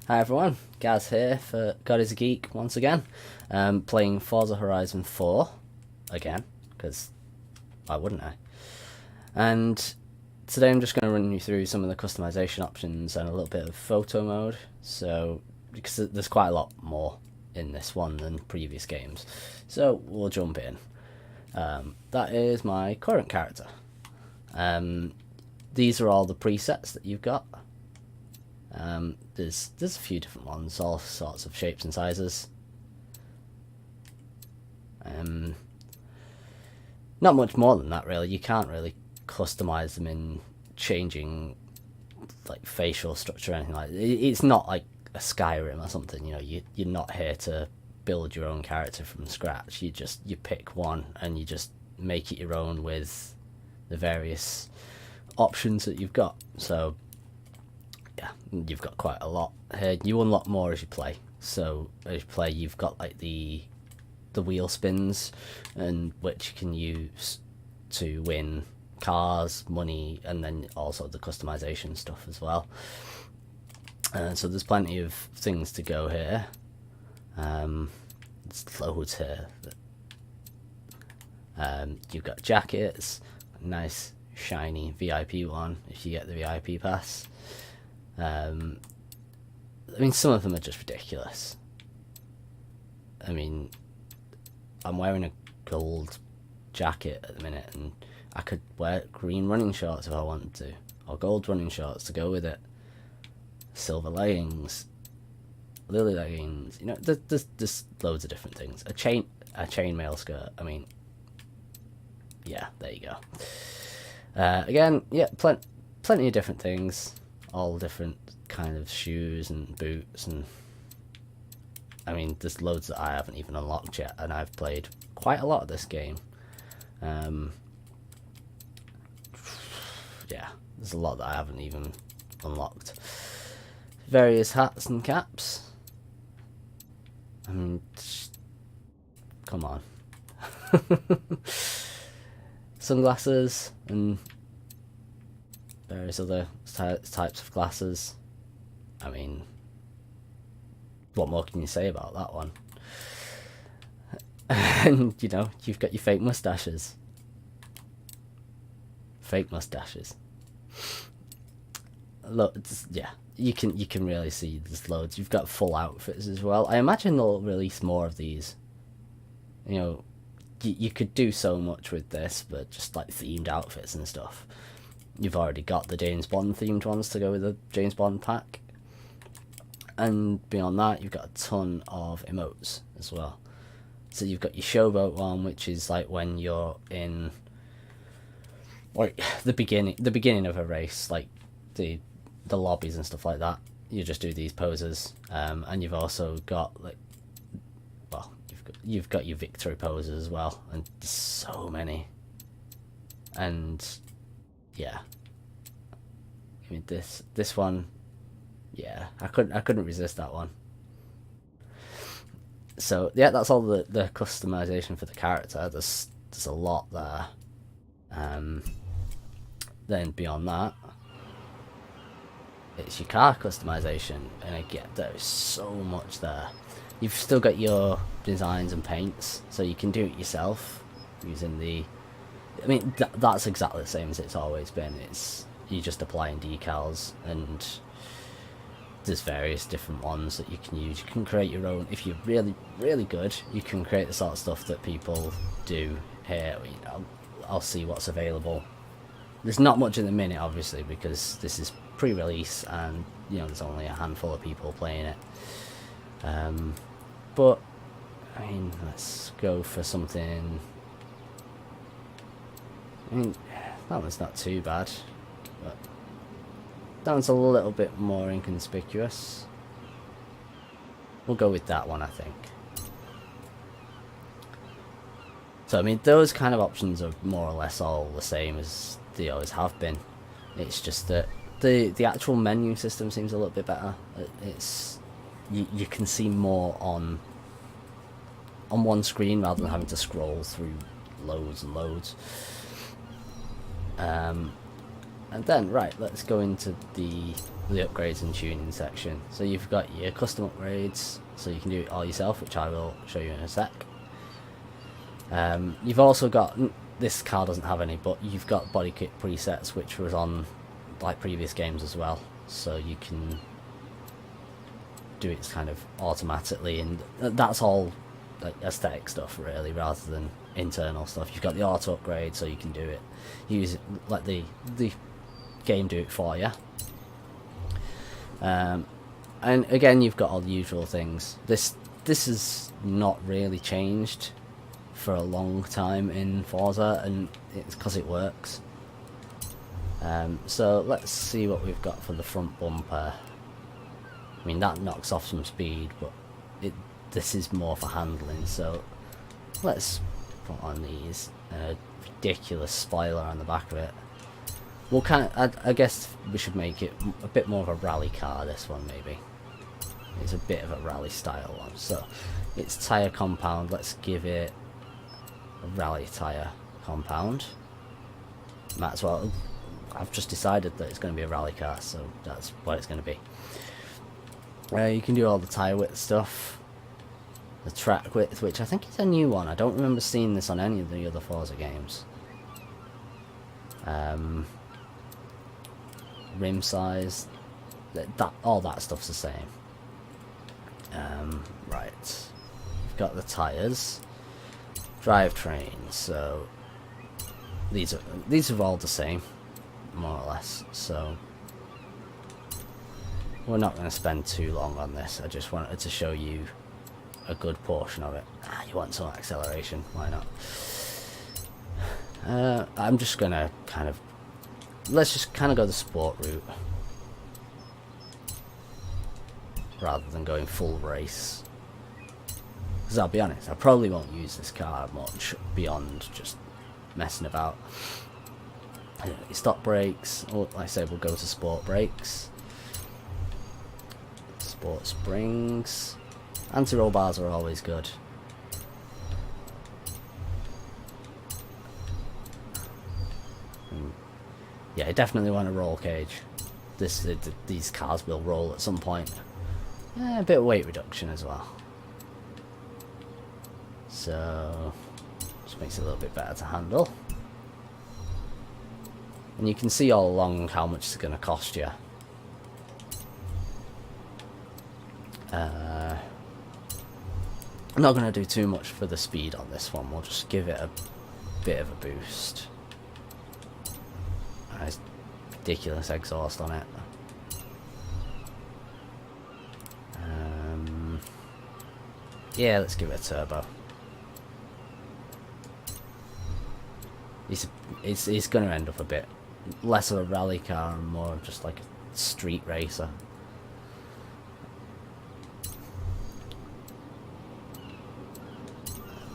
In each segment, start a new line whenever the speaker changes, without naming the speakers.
Hi everyone, Gaz here for God is a Geek once again, playing Forza Horizon 4 again, because why wouldn't I? And today I'm just going to run you through some of the customization options and a little bit of photo mode, so because there's quite a lot more in this one than previous games, so we'll jump in. That is my current character. These are all the presets that you've got. There's a few different ones, all sorts of shapes and sizes. Not much more than that really. You can't really customize them in changing like facial structure or anything like that. It's not like a Skyrim or something, you know. You're not here to build your own character from scratch. You pick one and you just make it your own with the various options that you've got. So yeah, you've got quite a lot here. You unlock more as you play. So as you play, you've got like the wheel spins, and which you can use to win cars, money, and then also the customization stuff as well. So there's plenty of things to go here. There's loads here. You've got jackets, nice shiny VIP one if you get the VIP pass. I mean, some of them are just ridiculous. I mean, I'm wearing a gold jacket at the minute, and I could wear green running shorts if I wanted to, or gold running shorts to go with it. Silver leggings, lily leggings. You know, there's loads of different things. A chainmail skirt. I mean, yeah, there you go. Again, yeah, plenty of different things. All different kind of shoes and boots, and I mean there's loads that I haven't even unlocked yet, and I've played quite a lot of this game. Yeah, there's a lot that I haven't even unlocked. Various hats and caps. I mean, come on. Sunglasses and various other types of glasses. I mean, what more can you say about that one? And you know, you've got your fake mustaches. Look, yeah, you can really see there's loads. You've got full outfits as well. I imagine they'll release more of these. You know, you could do so much with this, but just like themed outfits and stuff. You've already got the James Bond themed ones to go with the James Bond pack. And beyond that, you've got a ton of emotes as well. So you've got your showboat one, which is like when you're in like the beginning of a race, like the lobbies and stuff like that. You just do these poses. And you've also got like, well, you've got your victory poses as well, and there's so many. And yeah, I mean this one, yeah, I couldn't resist that one. So yeah, that's all the customization for the character. There's a lot there. Then beyond that, it's your car customization, and again, there is so much there. You've still got your designs and paints, so you can do it yourself using the. I mean, that's exactly the same as it's always been. It's you just applying decals, and there's various different ones that you can use. You can create your own. If you're really, really good, you can create the sort of stuff that people do here. You know, I'll see what's available. There's not much in the minute, obviously, because this is pre-release, and you know there's only a handful of people playing it. But I mean, let's go for something. I mean, that one's not too bad, but that one's a little bit more inconspicuous. We'll go with that one, I think. So I mean, those kind of options are more or less all the same as they always have been. It's just that the actual menu system seems a little bit better. It's you can see more on one screen rather than having to scroll through loads and loads. And then, right, let's go into the upgrades and tuning section. So you've got your custom upgrades, so you can do it all yourself, which I will show you in a sec. You've also got, this car doesn't have any, but you've got body kit presets, which was on like previous games as well. So you can do it kind of automatically, and that's all like aesthetic stuff really, rather than internal stuff. You've got the auto upgrade, so you can do it, use it, let the game do it for you. And again, you've got all the usual things. This has not really changed for a long time in Forza, and it's because it works. So let's see what we've got for the front bumper. I mean, that knocks off some speed, but this is more for handling, so let's put on these. Ridiculous spoiler on the back of it. We'll I guess we should make it a bit more of a rally car, this one maybe. It's a bit of a rally style one. So it's tyre compound, let's give it a rally tyre compound. Might as well, I've just decided that it's going to be a rally car, so that's what it's going to be. You can do all the tyre width stuff. The track width, which I think is a new one. I don't remember seeing this on any of the other Forza games. Rim size, all that stuff's the same. Right, you've got the tyres, drivetrain. So these are all the same, more or less. So we're not going to spend too long on this. I just wanted to show you a good portion of it. You want some acceleration? Why not? I'm just going to let's just kind of go the sport route rather than going full race. Because I'll be honest, I probably won't use this car much beyond just messing about. Your stock brakes, or like I said, we'll go to sport brakes. Sport springs. Anti-roll bars are always good. Yeah, I definitely want a roll cage. These cars will roll at some point. A bit of weight reduction as well. So, just makes it a little bit better to handle. And you can see all along how much it's going to cost you. I'm not going to do too much for the speed on this one. We'll just give it a bit of a boost. Nice ridiculous exhaust on it. Yeah, let's give it a turbo. It's going to end up a bit less of a rally car and more of just like a street racer.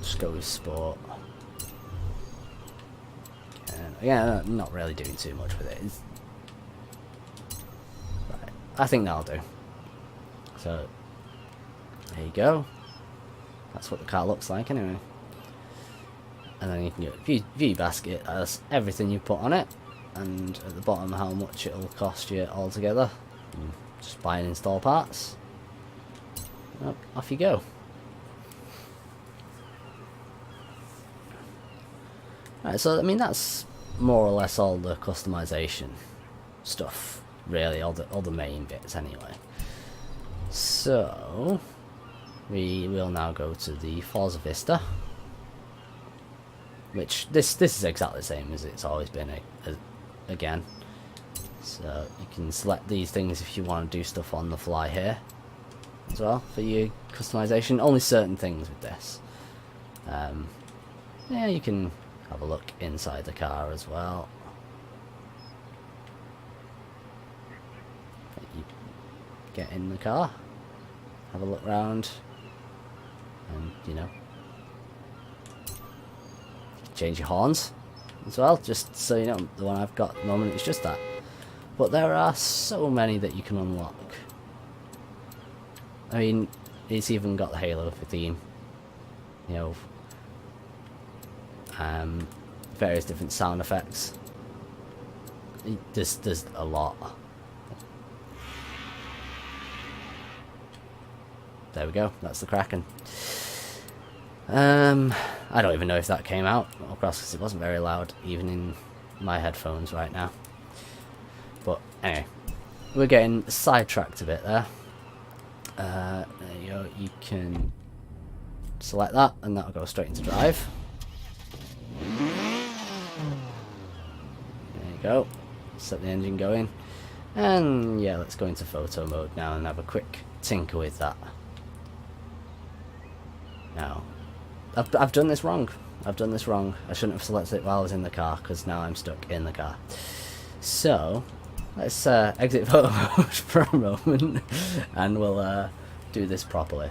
Just go with sport. Yeah, I'm not really doing too much with it. Right, I think that'll do. So there you go. That's what the car looks like anyway. And then you can get view basket as everything you put on it, and at the bottom how much it'll cost you altogether. Just buy and install parts. Off you go. Right, so I mean that's more or less all the customization stuff, really, all the main bits anyway. So we will now go to the Forza Vista, which this is exactly the same as it's always been again. So you can select these things if you want to do stuff on the fly here as well for your customization. Only certain things with this. Yeah, you can have a look inside the car as well. You get in the car, have a look around, and you know, change your horns as well, just so you know. The one I've got at the moment is just that, but there are so many that you can unlock. I mean, it's even got the Halo theme, you know, various different sound effects. There's a lot. There we go. That's the Kraken. I don't even know if that came out across because it wasn't very loud, even in my headphones right now. But anyway, we're getting sidetracked a bit there. There you go. You can select that, and that'll go straight into drive. There you go. Set the engine going, and yeah, let's go into photo mode now and have a quick tinker with that. Now, I've done this wrong. I've done this wrong. I shouldn't have selected it while I was in the car, because now I'm stuck in the car. So, let's exit photo mode for a moment, and we'll do this properly.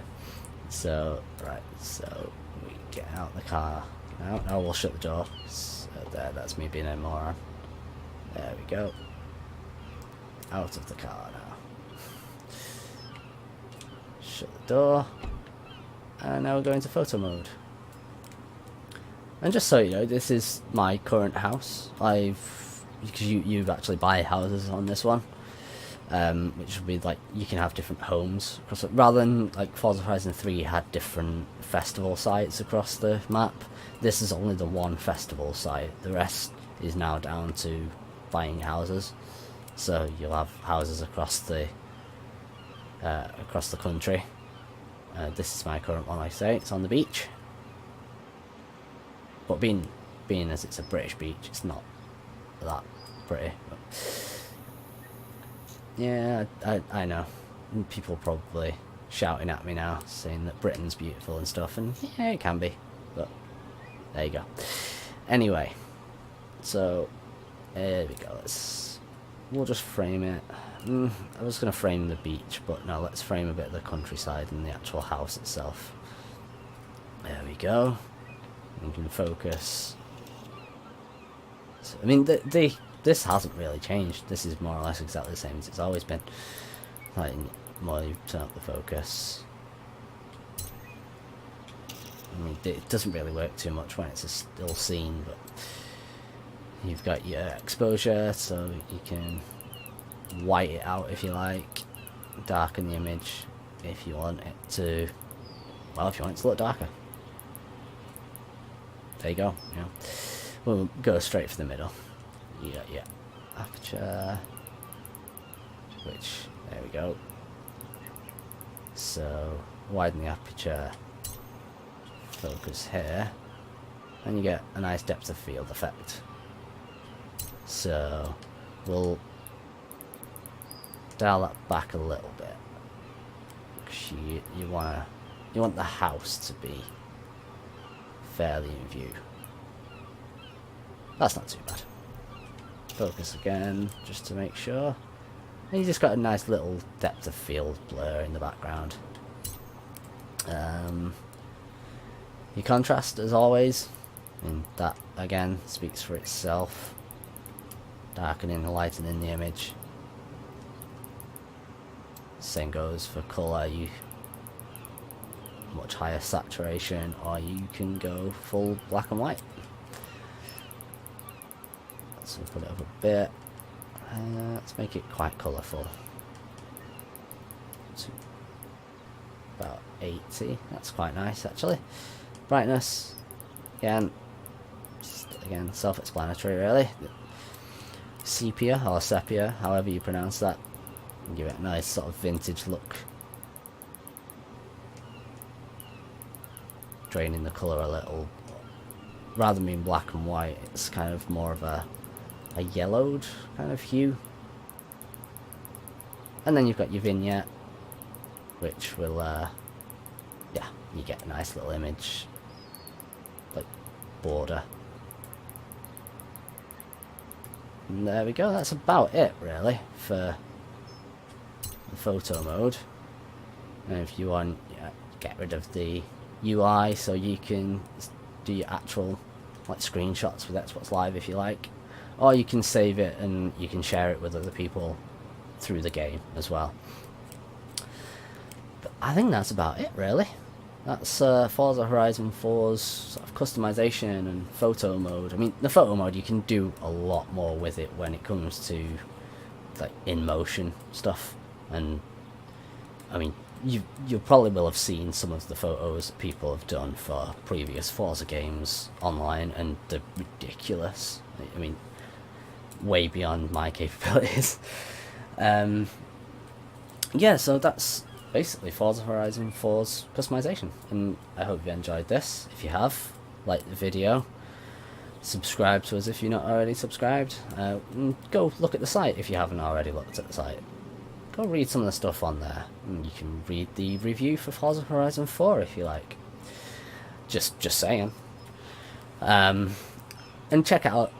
So, right, so we get out the car. Now we'll shut the door. So there, that's me being a moron. There we go. Out of the car now. Shut the door. And now we're going to photo mode. And just so you know, this is my current house. Because you actually buy houses on this one, which would be like, you can have different homes rather than like Forza Horizon 3 had different festival sites across the map. This is only the one festival site. The rest is now down to buying houses. So you'll have houses across the country. This is my current one, like I say. It's on the beach. But being as it's a British beach, it's not that pretty. But yeah, I know. People probably shouting at me now, saying that Britain's beautiful and stuff, and yeah, it can be. But there you go. Anyway, so there we go. We'll just frame it. I was going to frame the beach, but no, let's frame a bit of the countryside and the actual house itself. There we go. We can focus. So, I mean, this hasn't really changed. This is more or less exactly the same as it's always been. Like, more you turn up the focus. I mean, it doesn't really work too much when it's a still scene, but you've got your exposure, so you can white it out if you like, darken the image if you want it to, well, if you want it to look darker. There you go. Yeah, we'll go straight for the middle. Yeah, aperture, which, there we go. So widen the aperture, focus here, and you get a nice depth of field effect. So we'll dial that back a little bit, because you want the house to be fairly in view. That's not too bad. Focus again, just to make sure. And you just got a nice little depth of field blur in the background. Your contrast, as always, and that again speaks for itself. Darkening and lightening the image. Same goes for colour. You much higher saturation, or you can go full black and white. So put it up a bit. Let's make it quite colourful. To about 80. That's quite nice, actually. Brightness, again, self-explanatory, really. Sepia or sepia, however you pronounce that. Give it a nice sort of vintage look. Draining the colour a little. Rather than being black and white, it's kind of more of a yellowed kind of hue. And then you've got your vignette, which will, yeah, you get a nice little image, like border. And there we go, that's about it really for the photo mode. And if you want, yeah, get rid of the UI so you can do your actual like screenshots with Xbox Live if you like, or you can save it and you can share it with other people through the game as well. But I think that's about it really. that's Forza Horizon 4's sort of customization and photo mode. I mean, the photo mode, you can do a lot more with it when it comes to like in motion stuff. And I mean, you probably will have seen some of the photos that people have done for previous Forza games online, and they're ridiculous. I mean, way beyond my capabilities. Yeah, so that's basically Forza Horizon 4's customization, and I hope you enjoyed this. If you have, like the video, subscribe to us if you're not already subscribed. Go look at the site if you haven't already looked at the site. Go read some of the stuff on there, and you can read the review for Forza Horizon 4 if you like. Just saying. And check out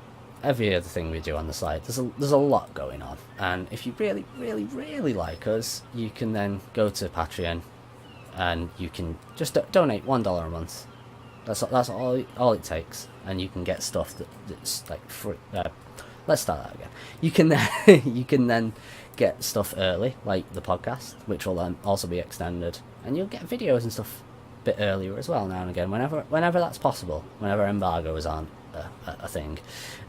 every other thing we do on the site. There's a lot going on, and if you really like us, you can then go to Patreon, and you can just donate $1 a month. That's all it takes, and you can get stuff that's like free. Let's start that again. You can then get stuff early, like the podcast, which will then also be extended, and you'll get videos and stuff a bit earlier as well now and again, whenever that's possible, whenever embargoes aren't a thing.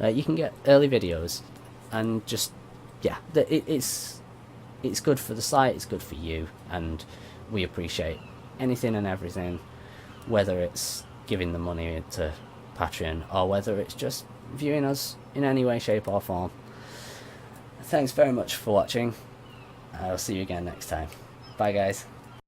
You can get early videos, and just it's good for the site, it's good for you, and we appreciate anything and everything, whether it's giving the money to Patreon or whether it's just viewing us in any way, shape or form. Thanks very much for watching. I'll see you again next time. Bye guys.